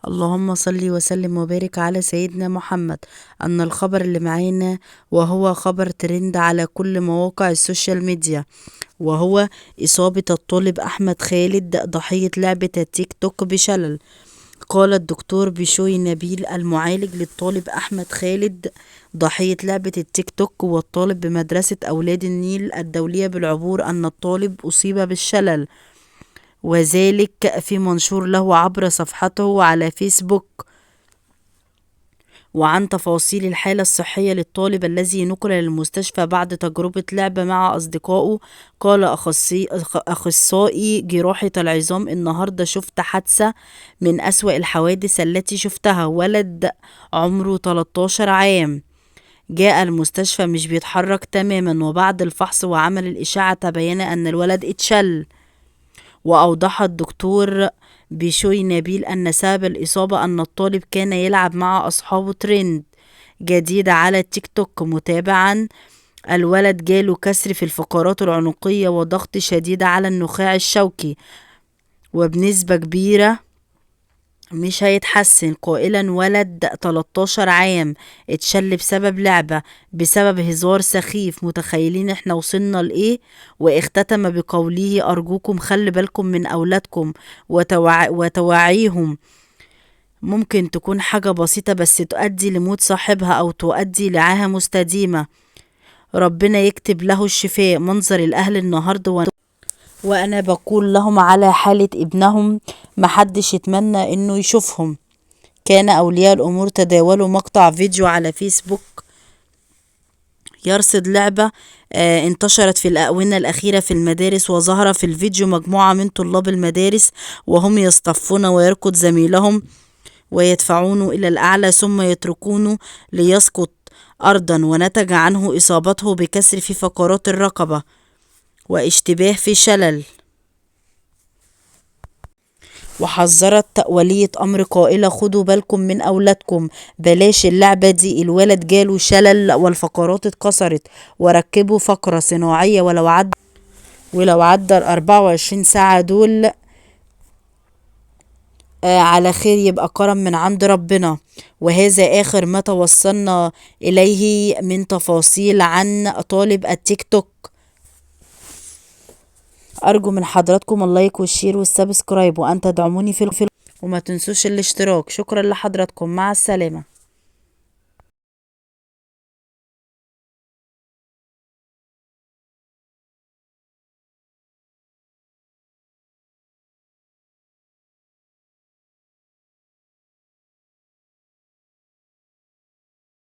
اللهم صل وسلم وبارك على سيدنا محمد. أن الخبر اللي معانا وهو خبر ترند على كل مواقع السوشيال ميديا، وهو إصابة الطالب أحمد خالد ضحية لعبة التيك توك بشلل. قال الدكتور بشوي نبيل المعالج للطالب أحمد خالد ضحية لعبة التيك توك والطالب بمدرسة أولاد النيل الدولية بالعبور أن الطالب أصيب بالشلل، وذلك في منشور له عبر صفحته على فيسبوك. وعن تفاصيل الحالة الصحية للطالب الذي نقل للمستشفى بعد تجربة لعبة مع أصدقائه، قال أخصائي جراحة العظام: النهاردة شفت حادثة من أسوأ الحوادث التي شفتها. ولد عمره 13 عام جاء المستشفى مش بيتحرك تماما، وبعد الفحص وعمل الإشعة تبين أن الولد اتشل. وأوضح الدكتور بشوي نبيل أن سبب الإصابة أن الطالب كان يلعب مع أصحابه ترند جديد على التيك توك. متابعا، الولد جاله كسر في الفقرات العنقية وضغط شديد على النخاع الشوكي، وبنسبة كبيرة مش هيتحسن، قائلا: ولد 13 عام اتشل بسبب لعبة، بسبب هزار سخيف. متخيلين احنا وصلنا لإيه؟ واختتم بقوله: أرجوكم خلي بالكم من أولادكم وتوعيهم. ممكن تكون حاجة بسيطة بس تؤدي لموت صاحبها أو تؤدي لعاهة مستديمة. ربنا يكتب له الشفاء. منظر الأهل النهاردة وأنا بقول لهم على حالة ابنهم محدش يتمنى إنه يشوفهم. كان أولياء الأمور تداولوا مقطع فيديو على فيسبوك يرصد لعبة انتشرت في الآونة الأخيرة في المدارس، وظهر في الفيديو مجموعة من طلاب المدارس وهم يصطفون ويركض زميلهم ويدفعونه إلى الأعلى ثم يتركونه ليسقط أرضا، ونتج عنه إصابته بكسر في فقرات الرقبة واشتباه في شلل. وحذرت ولية أمر قائلة: خدوا بالكم من أولادكم، بلاش اللعبة دي. الولد جاله شلل والفقرات اتكسرت وركبوا فقرة صناعية، ولو عدى 24 ساعة دول على خير يبقى كرم من عند ربنا. وهذا آخر ما توصلنا إليه من تفاصيل عن طالب التيك توك. أرجو من حضراتكم اللايك والشير والسبسكرايب، وأن تدعموني في وما تنسوش الاشتراك. شكرا لحضراتكم، مع السلامة.